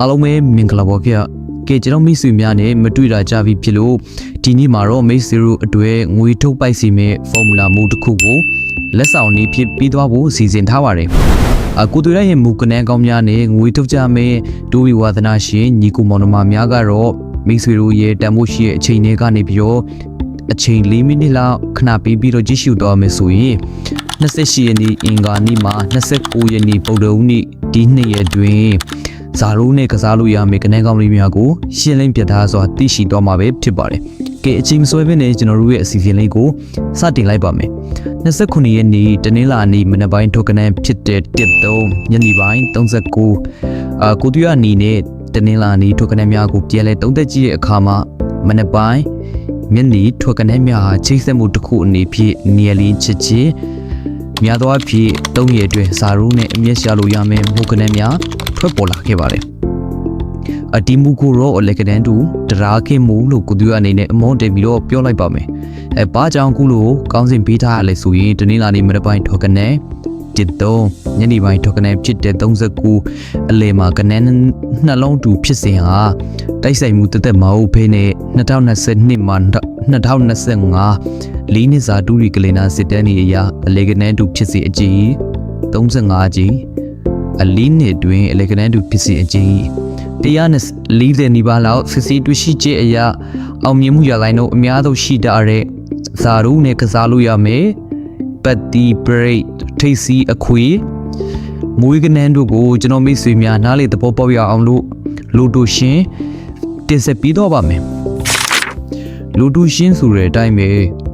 အားလုံးပဲမင်္ဂလာပါဗျ။ကဲကျွန်တော်မိတ်ဆွေများနဲ့မတွေ့တာကြပြီဖြစ်လို့ဒီနေ့မှာတော့မိတ်ဆွေတို့အတွက်ငွေထုတ်ပိုက်စီမဲ့ဖော်မူလာမူတစ်ခုကိုလက်ဆောင်နည်းဖြစ်ပြီးသွားဖို့စီစဉ်ထားပါတယ်။ကိုတွေ့ရရင်မူကနန်းကောင်းများနဲ့ငွေထုတ်ကြမဲ့ဒိုးဝီဝါသနာရှင်ညီကိုမောင်နှမများကတော့မိတ်ဆွေတို့ရဲ့တန်ဖိုးရှိတဲ့အချိန်တွေကနေပြီးတော့အချိန်4မိနစ်လောက်ခဏပေးပြီးတော့ကြည့်ရှုတော့မယ်ဆိုရင်28ရက်နေ့အင်္ဂါနေ့မှာ29ရက်နေ့ဗုဒ္ဓဟူးနေ့ဒီနှစ်ရက်တွင်ဇာရိုးနဲ့ကစားလို့ရမယ့်ကနန်းကောင်းလေးများကိုရှင်းလင်းပြထားစွာသိရှိသွားမှာပဲဖြစ်ပါတယ်။ကဲအချိန်မဆွဲဘဲနဲ့ကျွန်တော်တို့ရဲ့အစီအစဉ်လေးကိုစတင်လိုက်ပါမယ်။29ရက်နေ့တနင်္လာနေ့မနက်ပိုင်းထုတ်ကနန်းဖြစ်တဲ့1-3ညနေပိုင်း39ကိုတူရနီနဲ့တနင်္လာနေ့ထုတ်ကနန်းများကိုပြန်လဲသုံးသက်ကြည့်တဲ့အခါမှာမနက်ပိုင်းညနေထုတ်ကနန်းများဟာချိတ်ဆက်မှုတစ်ခုအနေဖြင့်နေရာလေးချစ်ချင်းများသောအားဖြင့်3ရက်အတွင်းဇာရိုးနဲ့အမျက်ရှာလို့ရမယ့်မုတ်ကနန်းများထွက်ပေါ်လာခဲ့ပါတယ်။ဒီမူကိုတော့အလက်ကနန်းတူတရာကင်းမူလို့ကိုသူရအနေနဲ့အမောတင်ပြီးတော့ပြောလိုက်ပါမယ်။ဘာကြောင့်ကုလို့ကောင်းစဉ်ပေးထားရလဲဆိုရင်တနင်္လာနေ့မနက်ပိုင်းထော်ကနန်း1-3ညနေပိုင်းထော်ကနန်းဖြစ်တဲ့39အလယ်မှာကနန်းနှလုံးတူဖြစ်စဉ်ဟာတိုက်ဆိုင်မှုတသက်မဟုတ်ဘဲနဲ့2022မှာ2025လေးနှစ်စာတူရီကလင်နာစစ်တမ်းနေအရာအလက်ကနန်းတူဖြစ်စဉ်အကြီး35ကြီးအလင်းနှစ်တွင်အလက်ကနန်းတူဖြစ်စီအကြီး140နီးပါးလောက်စစ်စစ်တွေ့ရှိခြင်းအရာအောင်မြင်မှုရလိုင်းတို့အများဆုံးရှိတာတဲ့ဇာရိုးနဲ့ကစားလို့ရမယ်ပတ်တီဘရိတ်ထိတ်စီအခွေမွေးကနန်းတို့ကိုကျွန်တော်မိတ်ဆွေများနားလေသဘောပေါက်ရအောင်လို့လိုတိုရှင်တင်ဆက်ပြီးတော့ပါမယ်လိုတိုရှင်ဆိုတဲ့အတိုင်းပဲ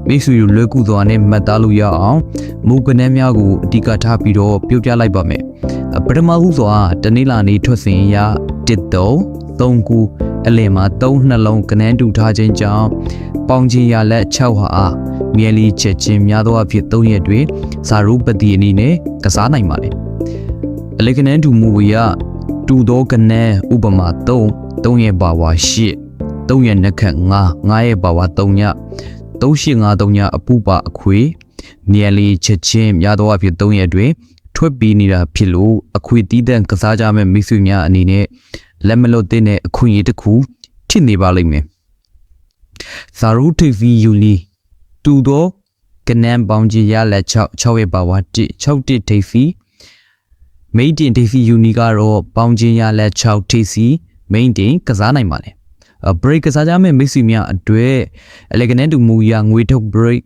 မိတ်ဆွေတို့လွယ်ကူစွာနဲ့မှတ်သားလို့ရအောင်မူကနန်းများကိုအဓိကထားပြီးတော့ပြောပြလိုက်ပါမယ်ပထမဦးစွာတနင်္လာနေ့ထွက်စဉ်ရ1-3-9အလယ်မှာ3နှလုံးကနန်းတူထားခြင်းကြောင့်ပေါင်းခြင်းရလက်6ဟာမြဲလီချက်ချင်းများသောအဖြစ်3ရက်တွင်ဇာရိုးပတိအနေနဲ့ကစားနိုင်ပါတယ်အလက်ကနန်းတူမူဝေရတူသောကနန်းဥပမာ3ရဲ့ပါဝါ8 3ရဲ့နှက်ခတ်9ရဲ့ပါဝါ3ည3853ညအပူပါအခွေမြဲလီချက်ချင်းများသောအဖြစ်3ရက်တွင်ထွက်ပြီးနေတာဖြစ်လို့အခွေတီးတန့်ကစားကြမဲ့မိတ်ဆွေများအနေနဲ့လက်မလွတ်တဲ့အခွင့်အရေးတစ်ခုဖြစ်နေပါလိမ့်မယ်။ဇာရိုးထိပ်စီယူလီတူသောကနန်းပေါင်းကြီးရလက်6ရဲ့ပါဝါ6ထိပ်စီမိန်တင်ထိပ်စီယူနီကတော့ပေါင်းကြီးရလက်6ထိပ်စီမိန်တင်ကစားနိုင်ပါလေ။ break ကစားကြမဲ့မိတ်ဆွေများအတွက်အလက်ကနန်းတူမူရငွေထုတ် break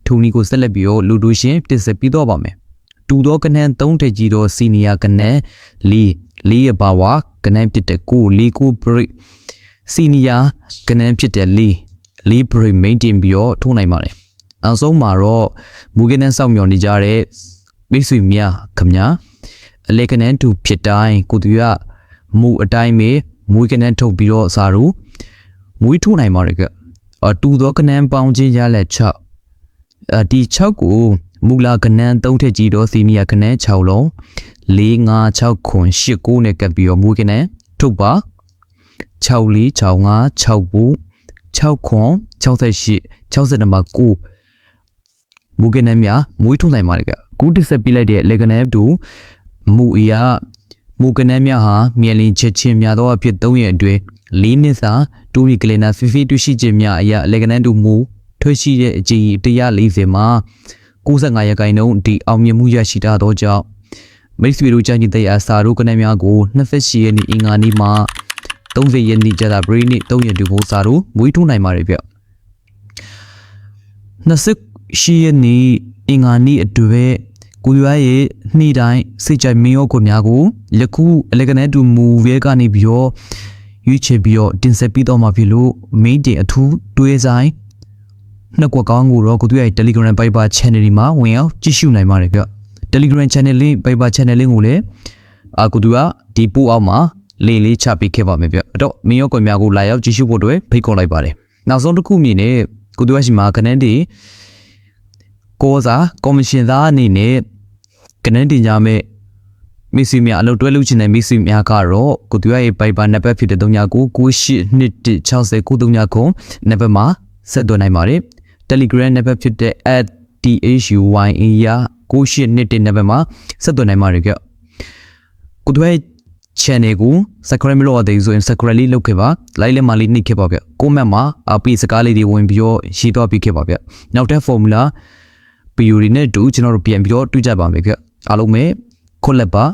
ထုံနီကိုဆက်လက်ပြီးတော့လူတူရှင်တင်ဆက်ပြီးတော့ပါမယ်။တူသောကနန်း3ထက်ကြီးသောစီနီယာကနန်း4ရဲ့ပါဝါကနန်းဖြစ်တဲ့9 break စီနီယာကနန်းဖြစ်တဲ့4 break maintain ပြီးတော့ထိုးနိုင်ပါတယ်။အောင်ဆုံးမှာတော့မူကနန်းစောင့်မျှော်နေကြတဲ့မိတ်ဆွေများခမညာအလက်ကနန်းတူဖြစ်တိုင်းကိုသူရမူအတိုင်းပဲမွေးကနန်းထုတ်ပြီးတော့စာရူမွေးထိုးနိုင်ပါတယ်ကတူသောကနန်းပေါင်းခြင်းရလက်6ဒီ6ကိုမူလာကနန်း3ထက်ကြီးတော့စီနီယာကနန်း6လုံး4 5 6ခွန်8 9နဲ့ကပ်ပြီးတော့မူကနန်းထုတ်ပါ6 4 6 5 6ဘူး6ခွန်68 62မှာ9မူကနန်းများမွေးထုတ်နိုင်ပါတယ်ကကူးတစ်ဆက်ပြလိုက်တဲ့လေကနန်းတူမူအရာမူကနန်းများဟာမြေလင်းချက်ချင်းများသောအဖြစ်3ရက်အတွင်း4နှစ်စာတူရီကလင်နာဖိတွေ့ရှိခြင်းများအရာလေကနန်းတူမူထွက်ရှိတဲ့အကြိမ်140မှာ95ရာခိုင်နှုန်းဒီအောင်မြင်မှုရရှိတာသောကြောင့်မိတ်ဆွေတို့ကြင်တဲ့အားစာရိုးကနန်းများကို28ရက်နေ့အင်္ဂါနေ့မှာ30ရက်နေ့ကြာတာဘရီနေ့3ရက်တူကိုစာရိုးမွေးထိုးနိုင်ပါတယ်ဗျ28ရက်နေ့အင်္ဂါနေ့အတွက်ကိုရွားရဲ့နေ့တိုင်းစိတ်ကြိုက်မင်းရောကိုများကိုယခုအလက်ကနန်းတူမူဝဲကနေပြီးတော့ရွေးချယ်ပြီးတော့တင်ဆက်ပြီးတော့မှဖြစ်လို့မိတ်တင်အထူးတွဲဆိုင်နှစ်ကွက်ကောင်းကိုတော့ကိုသူရဲ့ Telegram Viber Channel ဒီမှာဝင်အောင်ကြည့်ရှုနိုင်ပါတယ်ဗျ Telegram Channel link Viber Channel link ကိုလည်းကိုသူကဒီပို့အောက်မှာလေးချပေးခဲ့ပါမယ်ဗျအဲ့တော့မင်းရောကွက်များကိုလာရောက်ကြည့်ရှုဖို့အတွက်ဖိတ်ခေါ်လိုက်ပါတယ်နောက်ဆုံးတစ်ခုမြင်နေကိုသူကရှိမှာကနန်းတီကောစားကော်မရှင်သားအနေနဲ့ကနန်းတင်ကြမဲ့မိတ်ဆွေများအလုပ်တွဲလုပ်ချင်တဲ့မိတ်ဆွေများကတော့ကိုသူရဲ့ Viber နံပါတ်ဖြစ်တဲ့3998216093နံပါတ်မှာဆက်သွယ်နိုင်ပါတယ် Telegram နံပါတ်ဖြစ်တဲ့ @thuyya 9821နံပါတ်မှာဆက်သွယ်နိုင်ပါတယ်ကြကိုသူရဲ့ channel ကို subscribe မလုပ်ရသေးဘူးဆိုရင် subscribe လေးလုပ်ခဲ့ပါ like လေးမလေးနှိပ်ခဲ့ပါဗျ comment မှာအပိစကားလေးတွေဝင်ပြီးတော့ရေးသွားပြီးခဲ့ပါဗျနောက်ထပ် formula PU တွေနဲ့တူကျွန်တော်တို့ပြန်ပြီးတော့တွေ့ကြပါမယ်ဗျအားလုံးပဲခွတ်လက်ပါ